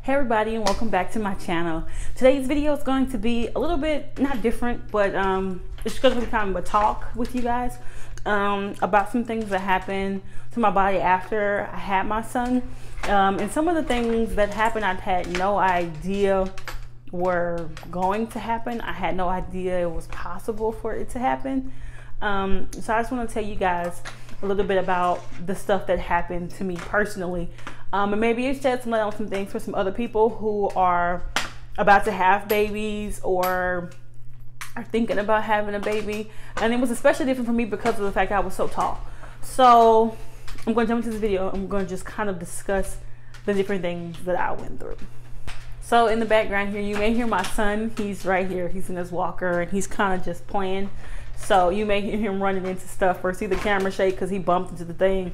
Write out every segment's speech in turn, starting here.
Hey everybody, and welcome back to my channel. Today's video is going to be a little bit not different, but it's going to be kind of a talk with you guys about some things that happened to my body after I had my son, and some of the things that happened I had no idea were going to happen. I had no idea it was possible for it to happen. So I just want to tell you guys a little bit about the stuff that happened to me personally. And maybe it sheds some light on some things for some other people who are about to have babies or are thinking about having a baby. And it was especially different for me because of the fact that I was so tall. So I'm going to jump into this video. I'm going to just kind of discuss the different things that I went through. So in the background here, you may hear my son. He's right here. He's in his walker and he's kind of just playing. So you may hear him running into stuff or see the camera shake because he bumped into the thing.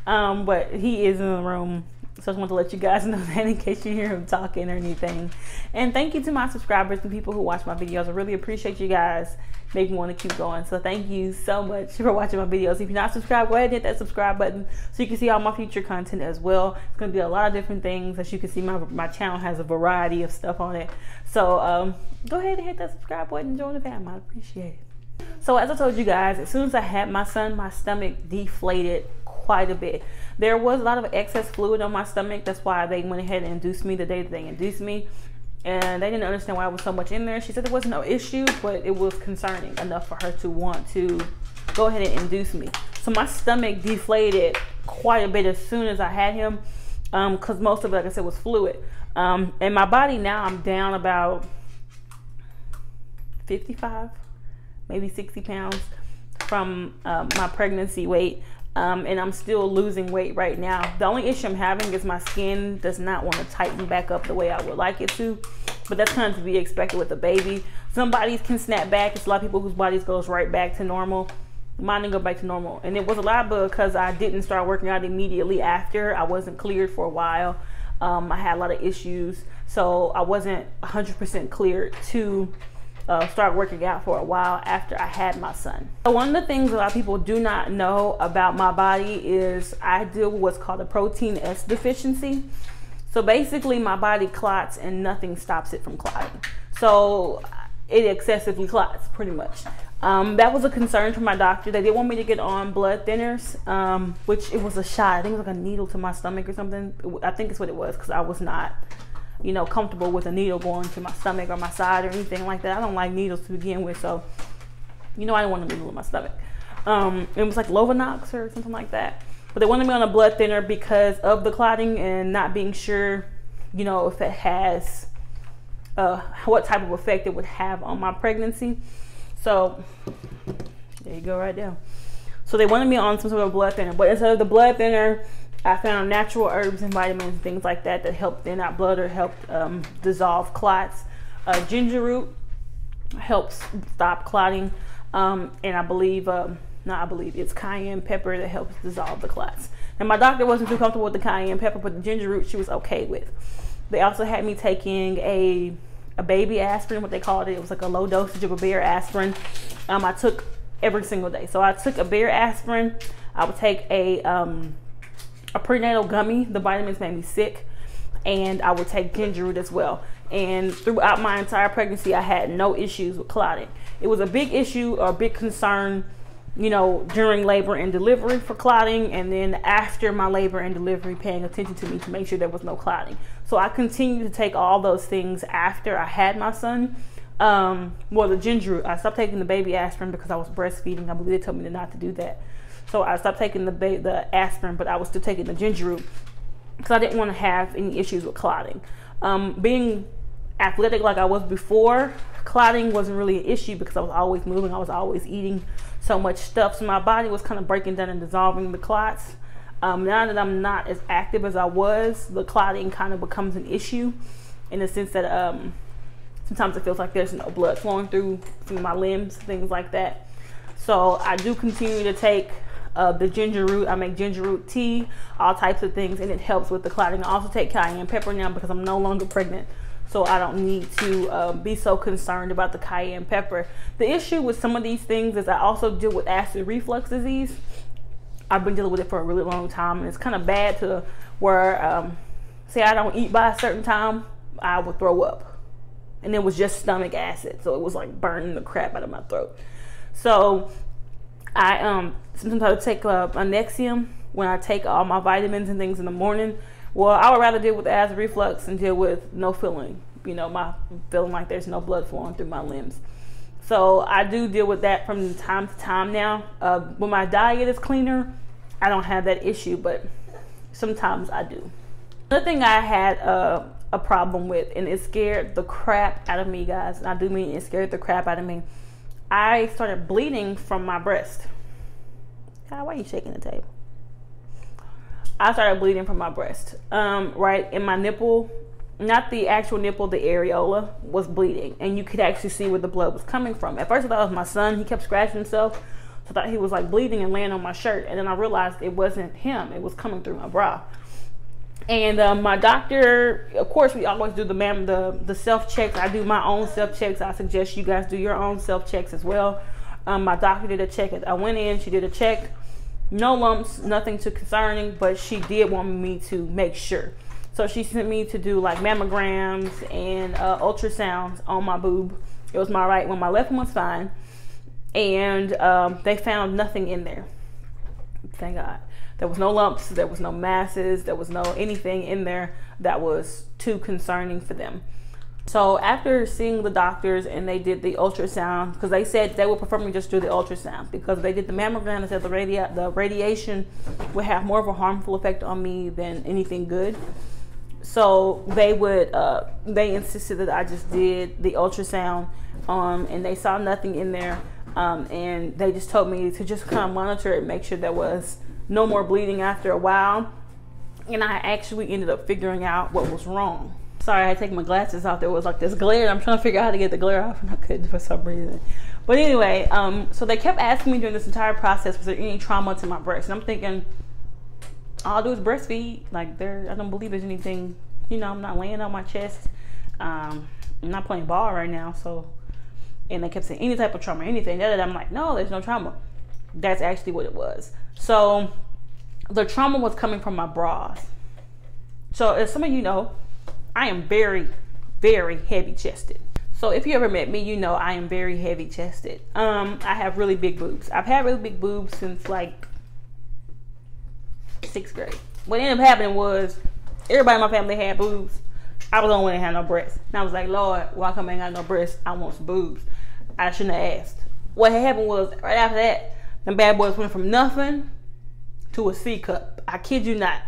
But he is in the room. So I just want to let you guys know that in case you hear him talking or anything. And thank you to my subscribers and people who watch my videos. I really appreciate you guys. Make me want to keep going. So thank you so much for watching my videos. If you're not subscribed, go ahead and hit that subscribe button so you can see all my future content as well. It's going to be a lot of different things. As you can see, my channel has a variety of stuff on it. So go ahead and hit that subscribe button and join the family. I appreciate it. So as I told you guys, as soon as I had my son, my stomach deflated quite a bit. There was a lot of excess fluid on my stomach. That's why they went ahead and induced me the day that they induced me. And they didn't understand why I was so much in there. She said there was no issue, but it was concerning enough for her to want to go ahead and induce me. So my stomach deflated quite a bit as soon as I had him, because most of it, like I said, was fluid. And my body now, I'm down about 55, maybe 60 pounds from my pregnancy weight. And I'm still losing weight right now. The only issue I'm having is my skin does not want to tighten back up the way I would like it to, but that's kind of to be expected with a baby. Some bodies can snap back. It's a lot of people whose bodies goes right back to normal. Mine didn't go back to normal, and it was a lot because I didn't start working out immediately after. I wasn't cleared for a while. I had a lot of issues, so I wasn't 100% cleared to start working out for a while after I had my son. So one of the things a lot of people do not know about my body is I deal with what's called a protein S deficiency. So basically my body clots and nothing stops it from clotting. So it excessively clots pretty much. That was a concern for my doctor. They did want me to get on blood thinners, which it was a shot. I think it was like a needle to my stomach or something. I think it's what it was because I was not, you know, comfortable with a needle going to my stomach or my side or anything like that. I don't like needles to begin with, so you know I didn't want a needle in my stomach. It was like Lovenox or something like that. But they wanted me on a blood thinner because of the clotting and not being sure, you know, if it has what type of effect it would have on my pregnancy. So there you go right there. So they wanted me on some sort of blood thinner, but instead of the blood thinner, I found natural herbs and vitamins, things like that, that help thin out blood or help dissolve clots. Ginger root helps stop clotting, and I believe, it's cayenne pepper that helps dissolve the clots. And my doctor wasn't too comfortable with the cayenne pepper, but the ginger root she was okay with. They also had me taking a baby aspirin, what they called it. It was like a low dosage of a Bayer aspirin. I took every single day. So I took a Bayer aspirin. I would take a prenatal gummy. The vitamins made me sick, and I would take ginger root as well. And throughout my entire pregnancy, I had no issues with clotting. It was a big issue or a big concern, you know, during labor and delivery for clotting, and then after my labor and delivery, paying attention to me to make sure there was no clotting. So I continued to take all those things after I had my son. Well, the ginger root, I stopped taking the baby aspirin because I was breastfeeding. I believe they told me not to do that. So I stopped taking the aspirin, but I was still taking the ginger root because I didn't want to have any issues with clotting. Being athletic like I was before, clotting wasn't really an issue because I was always moving. I was always eating so much stuff. So my body was kind of breaking down and dissolving the clots. Now that I'm not as active as I was, the clotting kind of becomes an issue in the sense that sometimes it feels like there's no blood flowing through my limbs, things like that. So I do continue to take the ginger root. I make ginger root tea, all types of things, and it helps with the clotting. I also take cayenne pepper now because I'm no longer pregnant, so I don't need to be so concerned about the cayenne pepper. The issue with some of these things is I also deal with acid reflux disease. I've been dealing with it for a really long time, and it's kind of bad to where say I don't eat by a certain time, I would throw up. And it was just stomach acid. So it was like burning the crap out of my throat. So I sometimes I would take a Nexium when I take all my vitamins and things in the morning. Well, I would rather deal with acid reflux and deal with no feeling. You know, my feeling like there's no blood flowing through my limbs. So I do deal with that from time to time now. When my diet is cleaner, I don't have that issue, but sometimes I do. Another thing I had a problem with, and it scared the crap out of me, guys, and I do mean it scared the crap out of me. I started bleeding from my breast. God, why are you shaking the table? I started bleeding from my breast, right in my nipple. Not the actual nipple, the areola was bleeding, and you could actually see where the blood was coming from. At first I thought it was my son. He kept scratching himself, so I thought he was like bleeding and laying on my shirt, and then I realized it wasn't him. It was coming through my bra. And my doctor, of course, we always do the self checks. I do my own self checks. I suggest you guys do your own self checks as well. My doctor did a check. I went in, she did a check. No lumps, nothing too concerning, but she did want me to make sure. So she sent me to do like mammograms and ultrasounds on my boob. It was my right one. My left one was fine. And they found nothing in there. Thank God. There was no lumps. There was no masses. There was no anything in there that was too concerning for them. So after seeing the doctors and they did the ultrasound, because they said they would prefer me just do the ultrasound, because they did the mammogram and said the radiation would have more of a harmful effect on me than anything good. So they insisted that I just did the ultrasound, and they saw nothing in there, and they just told me to just kind of monitor it, make sure there was no more bleeding after a while. And I actually ended up figuring out what was wrong. Sorry, I had to take my glasses off. There was like this glare. I'm trying to figure out how to get the glare off, and I couldn't for some reason. But anyway, so they kept asking me during this entire process, was there any trauma to my breast? And I'm thinking, all I'll do is breastfeed. Like, I don't believe there's anything, you know, I'm not laying on my chest. I'm not playing ball right now. So, and they kept saying any type of trauma, anything. I'm like, no, there's no trauma. That's actually what it was. So the trauma was coming from my bras. So as some of you know, I am very, very heavy chested. So if you ever met me, you know I am very heavy chested. I have really big boobs. I've had really big boobs since like 6th grade. What ended up happening was everybody in my family had boobs. I was the only one that had no breasts. And I was like, Lord, why come I ain't got no breasts? I want some boobs. I shouldn't have asked. What happened was right after that, them bad boys went from nothing to a C cup. I kid you not.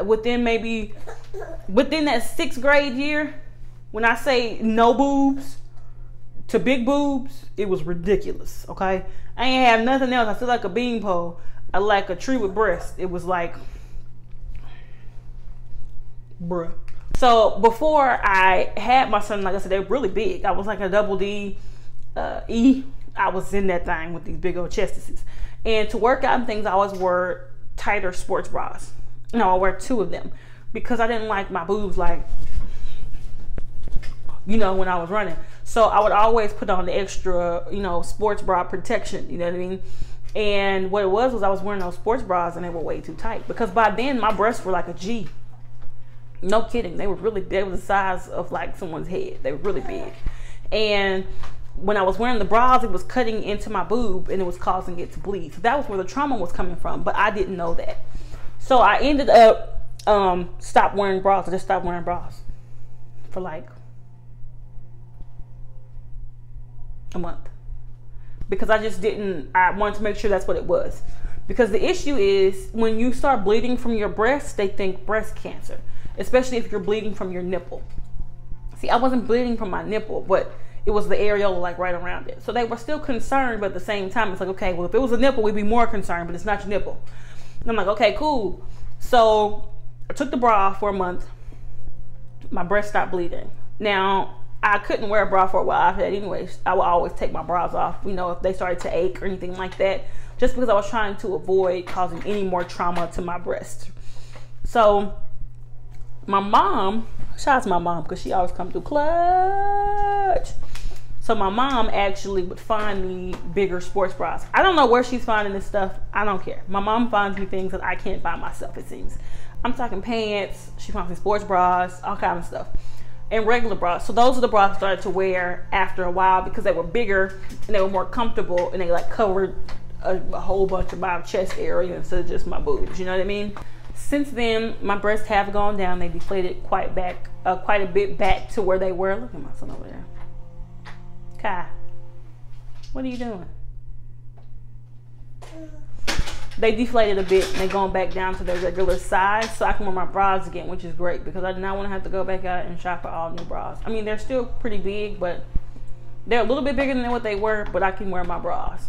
Within that 6th grade year, when I say no boobs to big boobs, it was ridiculous. Okay, I ain't have nothing else. I feel like a beanpole. I like a tree with breasts. It was like, bruh. So before I had my son, like I said, they were really big. I was like a double D, E. I was in that thing with these big old chestises. And to work out and things, I always wore tighter sports bras. No, I wear 2 of them because I didn't like my boobs, like, you know, when I was running. So I would always put on the extra, you know, sports bra protection, you know what I mean? And what it was I was wearing those sports bras and they were way too tight, because by then my breasts were like a G. No kidding. They were the size of like someone's head. They were really big. And when I was wearing the bras, it was cutting into my boob and it was causing it to bleed. So that was where the trauma was coming from, but I didn't know that. So I ended up stopped wearing bras. I just stopped wearing bras for like a month, because I wanted to make sure that's what it was. Because the issue is when you start bleeding from your breasts, they think breast cancer, especially if you're bleeding from your nipple. See, I wasn't bleeding from my nipple, but it was the areola, like right around it. So they were still concerned, but at the same time, it's like, okay, well, if it was a nipple, we'd be more concerned, but it's not your nipple. And I'm like, okay, cool. So I took the bra off for a month. My breast stopped bleeding. Now, I couldn't wear a bra for a while after that anyways. I would always take my bras off, you know, if they started to ache or anything like that, just because I was trying to avoid causing any more trauma to my breast. So my mom, shout out to my mom, because she always come through clutch. So my mom actually would find me bigger sports bras. I don't know where she's finding this stuff. I don't care. My mom finds me things that I can't buy myself, it seems. I'm talking pants. She found me sports bras, all kinds of stuff, and regular bras. So those are the bras I started to wear after a while because they were bigger and they were more comfortable, and they like covered a whole bunch of my chest area instead of just my boobs. You know what I mean? Since then, my breasts have gone down. They deflated quite a bit back to where they were. Look at my son over there. Kai, what are you doing? They deflated a bit and they're going back down to their regular size, so I can wear my bras again, which is great because I do not want to have to go back out and shop for all new bras. I mean, they're still pretty big, but they're a little bit bigger than what they were, but I can wear my bras,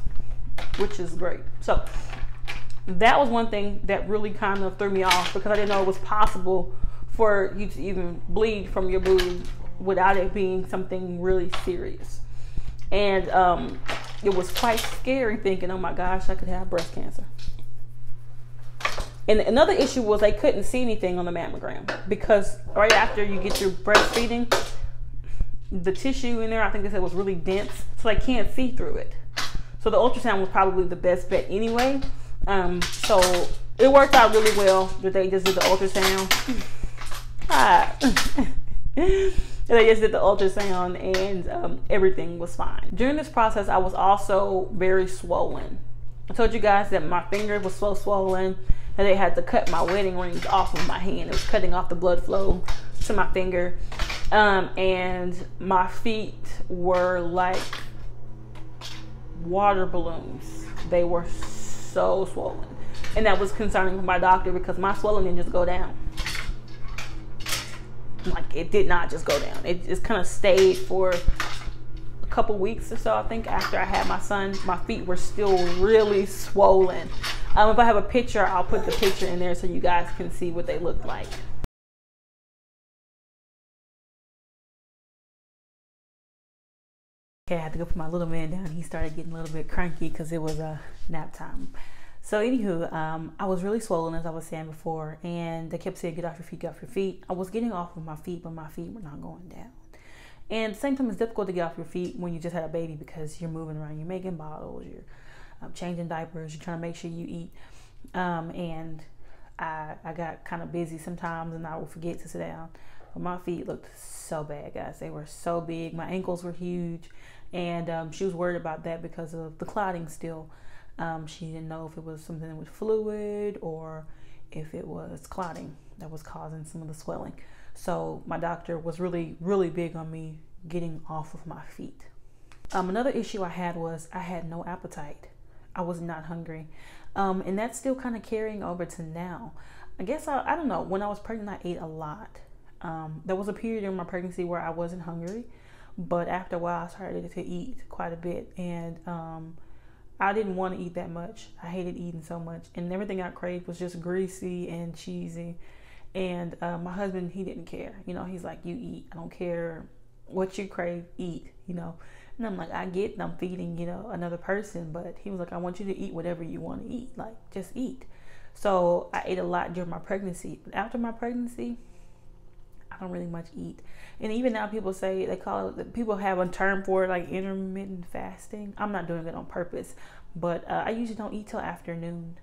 which is great. So that was one thing that really kind of threw me off because I didn't know it was possible for you to even bleed from your boob without it being something really serious. And it was quite scary thinking, oh my gosh, I could have breast cancer. And another issue was they couldn't see anything on the mammogram because right after you get your breastfeeding, the tissue in there, I think they said, was really dense, so they can't see through it. So the ultrasound was probably the best bet anyway. So it worked out really well that they just did the ultrasound. They just did the ultrasound and everything was fine. During this process, I was also very swollen. I told you guys that my finger was so swollen that they had to cut my wedding rings off of my hand. It was cutting off the blood flow to my finger. And my feet were like water balloons. They were so swollen. And that was concerning for my doctor because my swelling didn't just go down. Like, it did not just go down. It just kind of stayed for a couple weeks or so. I think after I had my son, my feet were still really swollen. If I have a picture, I'll put the picture in there so you guys can see what they look like. Okay, I had to go put my little man down. He started getting a little bit cranky because it was nap time. So anywho, I was really swollen, as I was saying before, and they kept saying, get off your feet, get off your feet. I was getting off of my feet, but my feet were not going down. And at the same time, it's difficult to get off your feet when you just had a baby because you're moving around, you're making bottles, you're changing diapers, you're trying to make sure you eat. And I got kind of busy sometimes and I would forget to sit down. But my feet looked so bad, guys. They were so big. My ankles were huge. And she was worried about that because of the clotting still. She didn't know if it was something with fluid or if it was clotting that was causing some of the swelling. So my doctor was really, really big on me getting off of my feet. Another issue I had was I had no appetite. I was not hungry. And that's still kind of carrying over to now. I guess, I don't know, when I was pregnant, I ate a lot. There was a period in my pregnancy where I wasn't hungry, but after a while I started to eat quite a bit. And I didn't want to eat that much. I hated eating so much. And everything I craved was just greasy and cheesy. And my husband, he didn't care. You know, he's like, you eat. I don't care what you crave, eat, you know. And I'm like, I get I'm feeding, you know, another person. But he was like, I want you to eat whatever you want to eat. Like, just eat. So I ate a lot during my pregnancy. But after my pregnancy, I don't really much eat. And even now people say, they call it, people have a term for it, like intermittent fasting. I'm not doing it on purpose, but I usually don't eat till afternoon.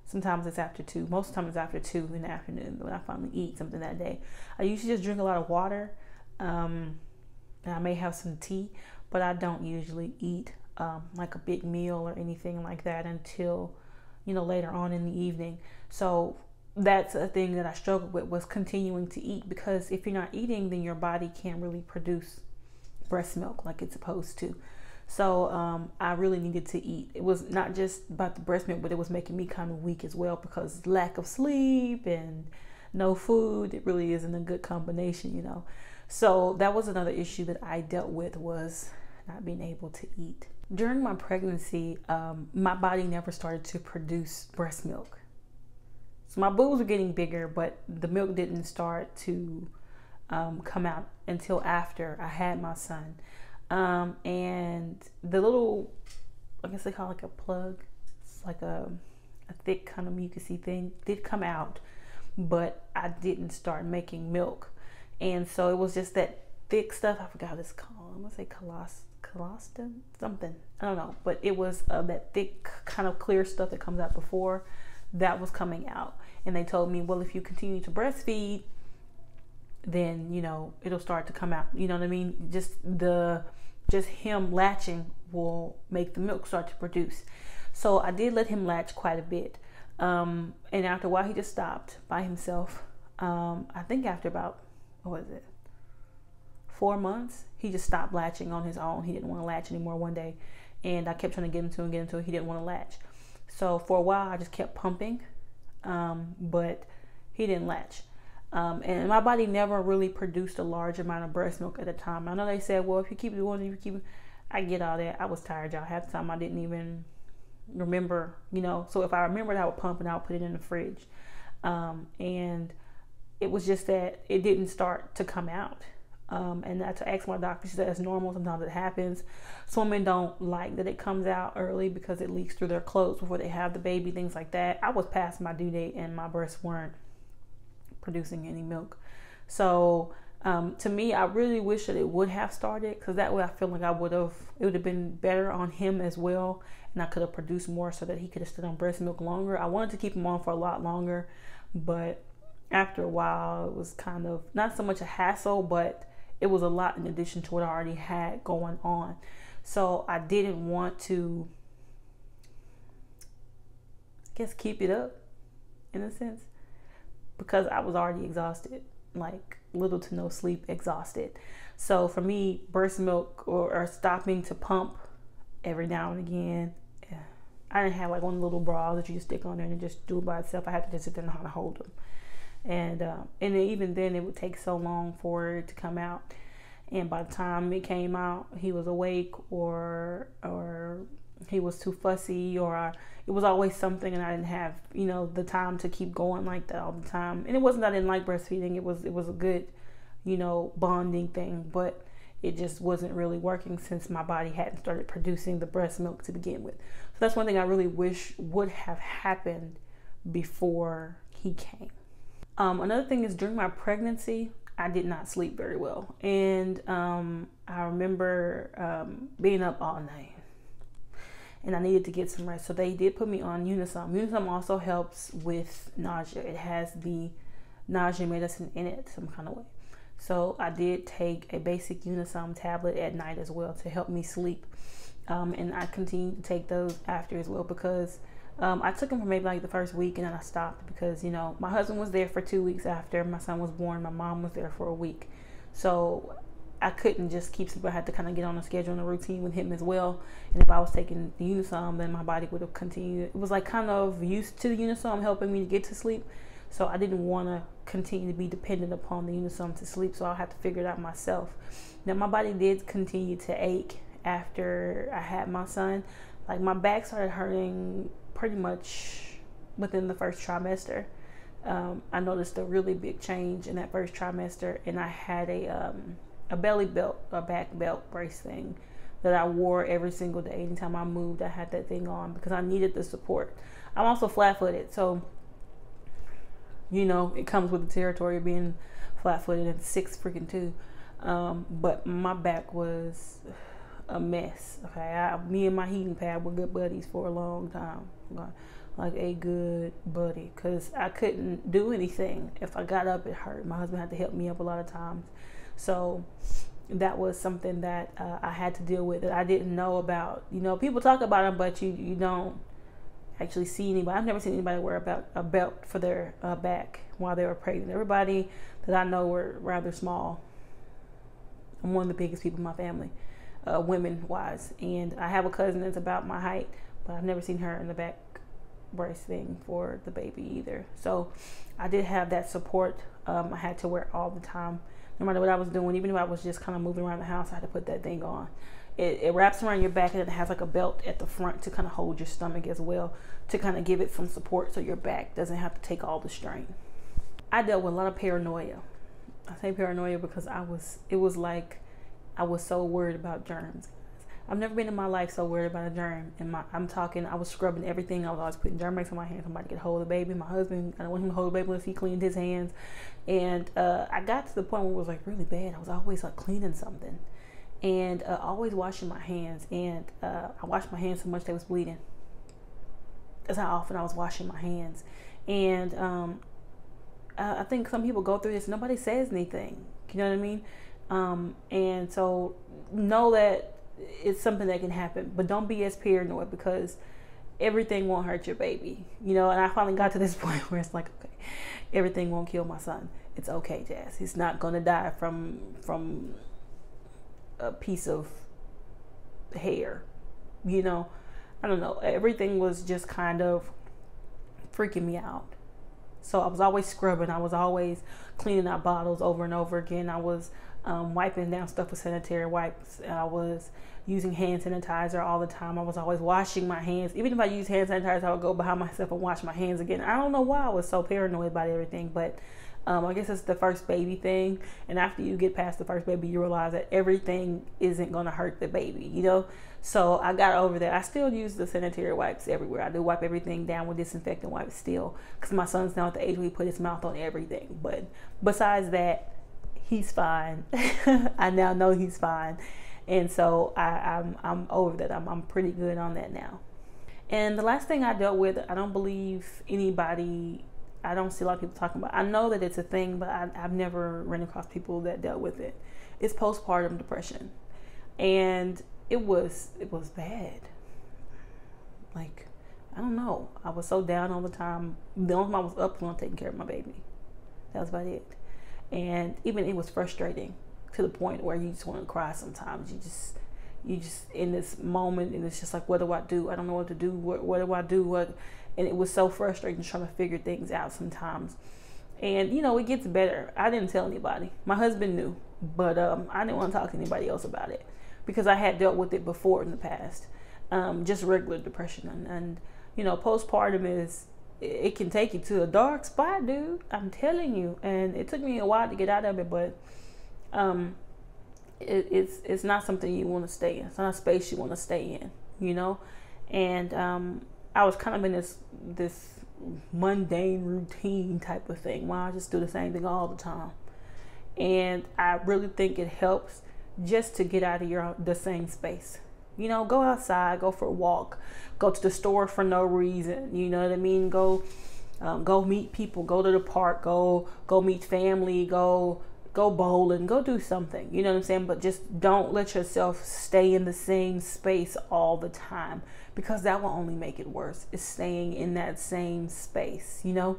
Sometimes it's after 2. Most of the time it's after 2 in the afternoon when I finally eat something that day. I usually just drink a lot of water. And I may have some tea, but I don't usually eat like a big meal or anything like that until, you know, later on in the evening. So that's a thing that I struggled with, was continuing to eat, because if you're not eating, then your body can't really produce breast milk like it's supposed to. So I really needed to eat. It was not just about the breast milk, but it was making me kind of weak as well, because lack of sleep and no food, it really isn't a good combination, you know. So that was another issue that I dealt with, was not being able to eat. During my pregnancy, my body never started to produce breast milk. So my boobs were getting bigger, but the milk didn't start to come out until after I had my son. And the little, I guess they call it like a plug, it's like a thick kind of mucousy thing, did come out, but I didn't start making milk. And so it was just that thick stuff, I forgot what it's called, I'm gonna say colostrum, something, I don't know, but it was that thick kind of clear stuff that comes out before that was coming out. And they told me, well, if you continue to breastfeed, then, you know, it'll start to come out. You know what I mean? Just him latching will make the milk start to produce. So I did let him latch quite a bit. And after a while, he just stopped by himself. I think after about, 4 months, he just stopped latching on his own. He didn't want to latch anymore one day. And I kept trying to get him to it. He didn't want to latch. So for a while, I just kept pumping, but he didn't latch. And my body never really produced a large amount of breast milk at the time. I know they said, well, if you keep doing it, I get all that. I was tired, y'all. Half the time I didn't even remember, you know. So if I remembered, I would pump and I would put it in the fridge. And it was just that it didn't start to come out. And I asked my doctor, she said it's normal. Sometimes it happens. Some women don't like that it comes out early because it leaks through their clothes before they have the baby, things like that. I was past my due date and my breasts weren't producing any milk. So to me, I really wish that it would have started, because that way I feel like it would have been better on him as well, and I could have produced more so that he could have stayed on breast milk longer. I wanted to keep him on for a lot longer, but after a while it was kind of not so much a hassle, but it was a lot in addition to what I already had going on. So I didn't want to, I guess, keep it up in a sense, because I was already exhausted, like little to no sleep, exhausted. So for me, breast milk or stopping to pump every now and again, I didn't have like one little bra that you just stick on there and just do it by itself. I had to just sit there and know how to hold them. And even then it would take so long for it to come out. And by the time it came out, he was awake or he was too fussy, or it was always something, and I didn't have, you know, the time to keep going like that all the time. And it wasn't that I didn't like breastfeeding. It was a good, you know, bonding thing, but it just wasn't really working since my body hadn't started producing the breast milk to begin with. So that's one thing I really wish would have happened before he came. Another thing is, during my pregnancy, I did not sleep very well. And I remember being up all night, and I needed to get some rest. So they did put me on Unisom. Unisom also helps with nausea. It has the nausea medicine in it some kind of way. So I did take a basic Unisom tablet at night as well to help me sleep. And I continued to take those after as well, because I took them for maybe like the first week, and then I stopped because, you know, my husband was there for 2 weeks after my son was born. My mom was there for a week. So I couldn't just keep sleeping. I had to kind of get on a schedule and a routine with him as well. And if I was taking the Unisom, then my body would have continued. It was like kind of used to the Unisom helping me to get to sleep. So I didn't want to continue to be dependent upon the Unisom to sleep. So I had to figure it out myself. Now my body did continue to ache after I had my son. Like my back started hurting pretty much within the first trimester. I noticed a really big change in that first trimester, and I had a belly belt, a back belt brace thing that I wore every single day. Anytime I moved, I had that thing on because I needed the support. I'm also flat-footed, so you know it comes with the territory of being flat-footed and 6'2". But my back was a mess. Okay, me and my heating pad were good buddies for a long time, like a good buddy, because I couldn't do anything. If I got up, it hurt. My husband had to help me up a lot of times. So that was something that I had to deal with that I didn't know about. You know, people talk about them, but you don't actually see anybody. I've never seen anybody wear a belt for their back while they were pregnant. Everybody that I know were rather small. I'm one of the biggest people in my family, women-wise. And I have a cousin that's about my height, but I've never seen her in the back brace thing for the baby either. So I did have that support. I had to wear it all the time. No matter what I was doing, even if I was just kind of moving around the house, I had to put that thing on. It wraps around your back, and it has like a belt at the front to kind of hold your stomach as well, to kind of give it some support so your back doesn't have to take all the strain. I dealt with a lot of paranoia. I say paranoia because it was like I was so worried about germs. I've never been in my life so worried about a germ. And I was scrubbing everything. I was always putting Germ-X on my hands. Somebody could hold the baby. My husband, I don't want him to hold the baby unless he cleaned his hands. And I got to the point where it was like really bad. I was always like cleaning something, and always washing my hands. And I washed my hands so much they was bleeding. That's how often I was washing my hands. And I think some people go through this, nobody says anything, you know what I mean? And so know that it's something that can happen, but don't be as paranoid, because everything won't hurt your baby, you know. And I finally got to this point where it's like, okay, everything won't kill my son. It's okay, Jazz. He's not gonna die from a piece of hair, you know. I don't know. Everything was just kind of freaking me out. So I was always scrubbing. I was always cleaning out bottles over and over again. I was wiping down stuff with sanitary wipes. I was using hand sanitizer all the time. I was always washing my hands. Even if I use hand sanitizer, I would go behind myself and wash my hands again. I don't know why I was so paranoid about everything, but I guess it's the first baby thing. And after you get past the first baby, you realize that everything isn't going to hurt the baby, you know? So I got over that. I still use the sanitary wipes everywhere. I do wipe everything down with disinfectant wipes still, because my son's now at the age where he put his mouth on everything. But besides that, he's fine. I now know he's fine. And so I'm over that. I'm pretty good on that now. And the last thing I dealt with, I don't believe anybody, I don't see a lot of people talking about. I know that it's a thing, but I've never run across people that dealt with it. It's postpartum depression. And it was bad. Like, I don't know. I was so down all the time. The only time I was up was taking care of my baby. That was about it. And even it was frustrating to the point where you just want to cry sometimes. You just in this moment, and it's just like, what do I do? I don't know what to do. What do I do? And it was so frustrating trying to figure things out sometimes. And, you know, it gets better. I didn't tell anybody. My husband knew, but I didn't want to talk to anybody else about it, because I had dealt with it before in the past. Just regular depression. And you know, postpartum it can take you to a dark spot, dude. I'm telling you. And it took me a while to get out of it, but it's not something you want to stay in. It's not a space you want to stay in, you know. And I was kind of in this mundane routine type of thing, where I just do the same thing all the time. And I really think it helps just to get out of the same space. You know, go outside, go for a walk, go to the store for no reason. You know what I mean? Go meet people, go to the park, go meet family, go bowling, go do something. You know what I'm saying? But just don't let yourself stay in the same space all the time, because that will only make it worse. It's staying in that same space, you know?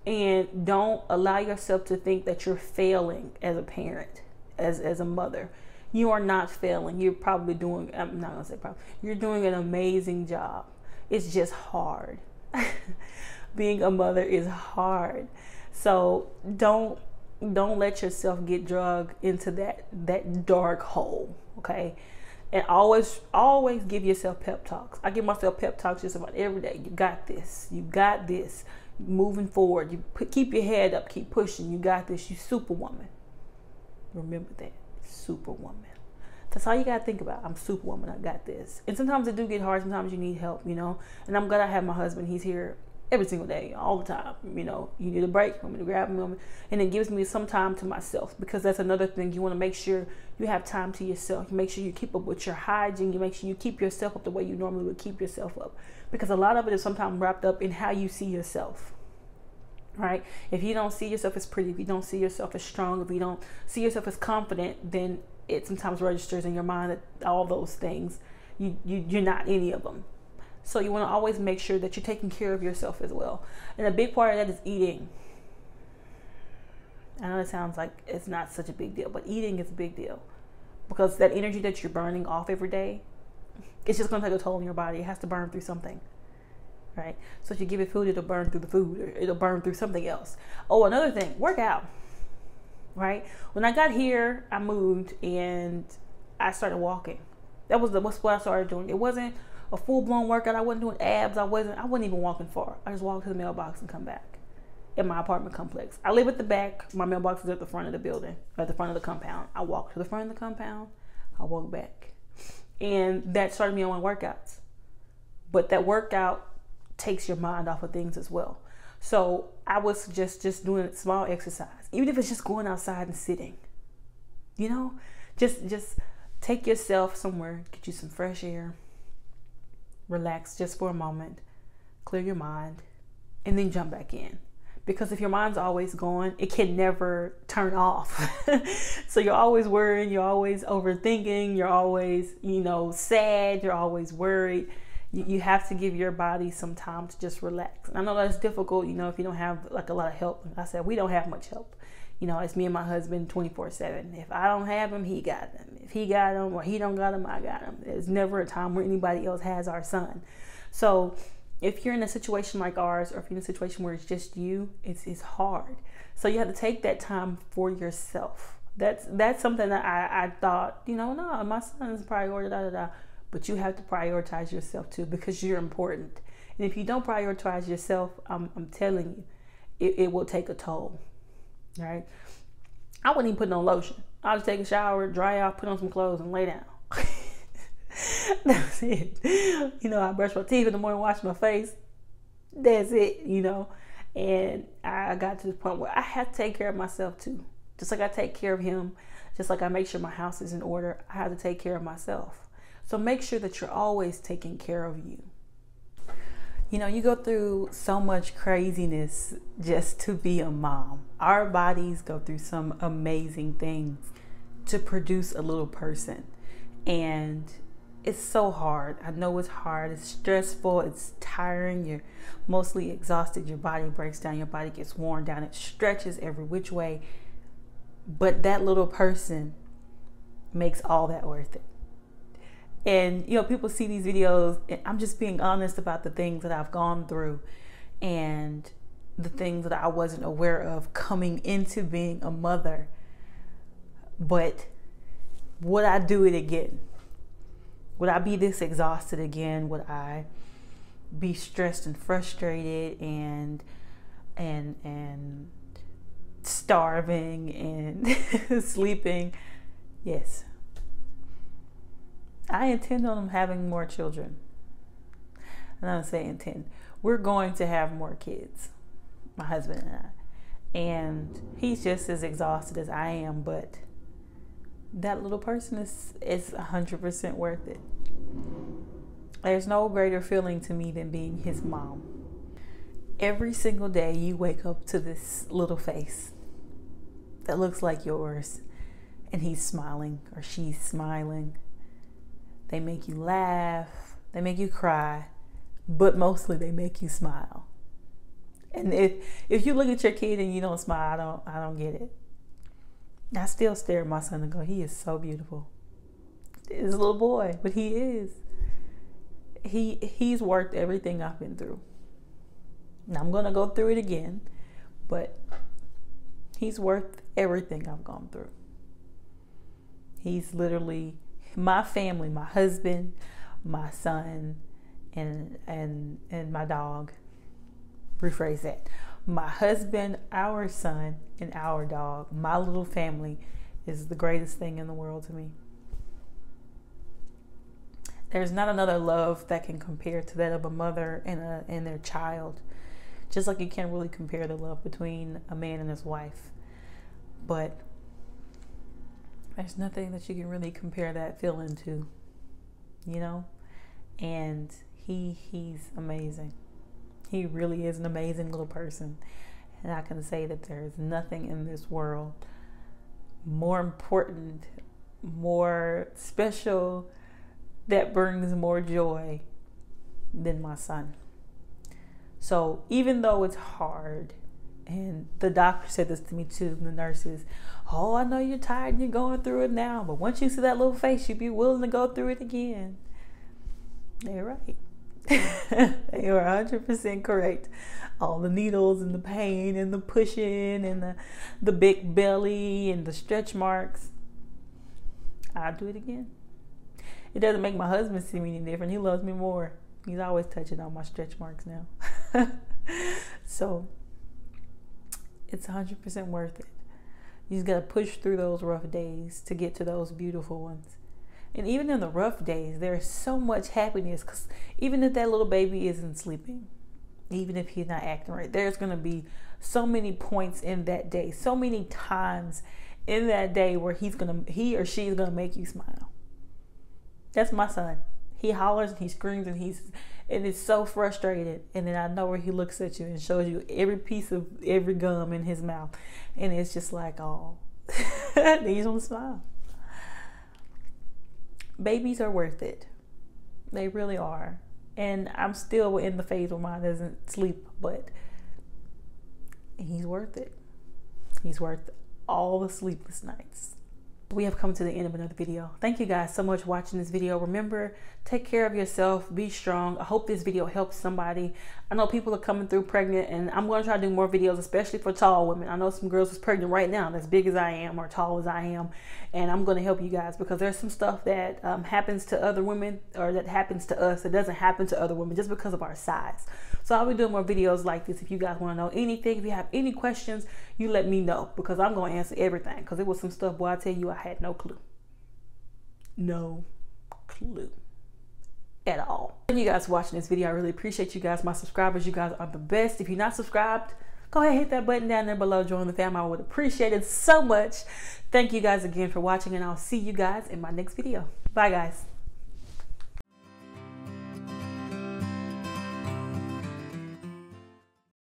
And don't allow yourself to think that you're failing as a parent, as a mother. You are not failing. You're probably doing, I'm not gonna say probably, you're doing an amazing job. It's just hard. Being a mother is hard. So don't let yourself get dragged into that dark hole, okay? And always give yourself pep talks. I give myself pep talks just about every day. You got this. You got this. Moving forward. You keep your head up. Keep pushing. You got this. You superwoman. Remember that. Superwoman. That's all you gotta think about. I'm superwoman. I got this. And sometimes it do get hard. Sometimes you need help, you know. And I'm glad I have my husband. He's here every single day, all the time. You know, you need a break. I'm gonna grab him, and it gives me some time to myself, because that's another thing. You want to make sure you have time to yourself. You make sure you keep up with your hygiene. You make sure you keep yourself up the way you normally would keep yourself up, because a lot of it is sometimes wrapped up in how you see yourself. Right? If you don't see yourself as pretty, if you don't see yourself as strong, if you don't see yourself as confident, then it sometimes registers in your mind that all those things, you're not any of them. So you want to always make sure that you're taking care of yourself as well. And a big part of that is eating. I know it sounds like it's not such a big deal, but eating is a big deal, because that energy that you're burning off every day, it's just going to take a toll on your body. It has to burn through something. Right? So if you give it food, it'll burn through the food, or it'll burn through something else. Oh, another thing, work out. Right? When I got here, I moved and I started walking. That was what I started doing. It wasn't a full-blown workout. I wasn't doing abs. I wasn't even walking far. I just walked to the mailbox and come back in my apartment complex. I live at the back. My mailbox is at the front of the building, at the front of the compound. I walk to the front of the compound. I walk back. And that started me on my workouts. But that workout takes your mind off of things as well. So I was just doing a small exercise, even if it's just going outside and sitting, you know, just take yourself somewhere, get you some fresh air, relax just for a moment, clear your mind, and then jump back in. Because if your mind's always going, it can never turn off. So you're always worrying, you're always overthinking, you're always, sad, you're always worried. You have to give your body some time to just relax. And I know that's difficult, if you don't have like a lot of help. Like I said, we don't have much help. It's me and my husband 24/7. If I don't have him, he got him. If he got him or he don't got him, I got him. There's never a time where anybody else has our son. So if you're in a situation like ours, or if you're in a situation where it's just you, it's hard. So you have to take that time for yourself. That's something that I thought, no, my son is priority, but you have to prioritize yourself too, because you're important. And if you don't prioritize yourself, I'm telling you, it will take a toll, right? I wouldn't even put no lotion. I'll just take a shower, dry off, put on some clothes, and lay down. That's it. I brush my teeth in the morning, wash my face. That's it, And I got to the point where I have to take care of myself too. Just like I take care of him, just like I make sure my house is in order, I have to take care of myself. So make sure that you're always taking care of you. You go through so much craziness just to be a mom. Our bodies go through some amazing things to produce a little person. And it's so hard. I know it's hard. It's stressful. It's tiring. You're mostly exhausted. Your body breaks down. Your body gets worn down. It stretches every which way. But that little person makes all that worth it. And, people see these videos, and I'm just being honest about the things that I've gone through and the things that I wasn't aware of coming into being a mother. But would I do it again? Would I be this exhausted again? Would I be stressed and frustrated and starving and sleeping? Yes. I intend on having more children. And I don't say intend. We're going to have more kids, my husband and I. And he's just as exhausted as I am, but that little person is 100% worth it. There's no greater feeling to me than being his mom. Every single day you wake up to this little face that looks like yours, and he's smiling or she's smiling. They make you laugh, they make you cry, but mostly they make you smile. And if you look at your kid and you don't smile, I don't get it. I still stare at my son and go, he is so beautiful. He's a little boy, but he is. He's worth everything I've been through. Now I'm gonna go through it again, but he's worth everything I've gone through. He's literally my family, my husband, my son, and my dog. Rephrase that. My husband, our son, and our dog, my little family, is the greatest thing in the world to me. There's not another love that can compare to that of a mother and their child. Just like you can't really compare the love between a man and his wife. But there's nothing that you can really compare that feeling to, And he's amazing. He really is an amazing little person. And I can say that there is nothing in this world more important, more special, that brings more joy than my son. So even though it's hard, and the doctor said this to me too, the nurses, oh, I know you're tired and you're going through it now, but once you see that little face, you'd be willing to go through it again. They're right. They were 100% correct. All the needles and the pain and the pushing and the big belly and the stretch marks. I'll do it again. It doesn't make my husband see me any different. He loves me more. He's always touching on my stretch marks now. So it's 100% worth it. You just got to push through those rough days to get to those beautiful ones. And even in the rough days, there's so much happiness, because even if that little baby isn't sleeping, even if he's not acting right, there's going to be so many points in that day, so many times in that day where he or she is going to make you smile. That's my son. He hollers and he screams and is so frustrated. And then I know where he looks at you and shows you every piece of every gum in his mouth. And it's just like, oh, then you don't smile. Babies are worth it. They really are. And I'm still in the phase where mine doesn't sleep, but he's worth it. He's worth all the sleepless nights. We have come to the end of another video. Thank you guys so much for watching this video. Remember, take care of yourself, be strong. I hope this video helps somebody. I know people are coming through pregnant, and I'm going to try to do more videos, especially for tall women. I know some girls is pregnant right now that's big as I am or tall as I am, and I'm going to help you guys because there's some stuff that happens to other women, or that happens to us, that doesn't happen to other women just because of our size. So I'll be doing more videos like this. If you guys want to know anything, if you have any questions, you let me know, because I'm going to answer everything, because it was some stuff, boy, I tell you, I had no clue. No clue at all. Thank you guys for watching this video. I really appreciate you guys. My subscribers, you guys are the best. If you're not subscribed, go ahead and hit that button down there below. Join the family. I would appreciate it so much. Thank you guys again for watching, and I'll see you guys in my next video. Bye, guys.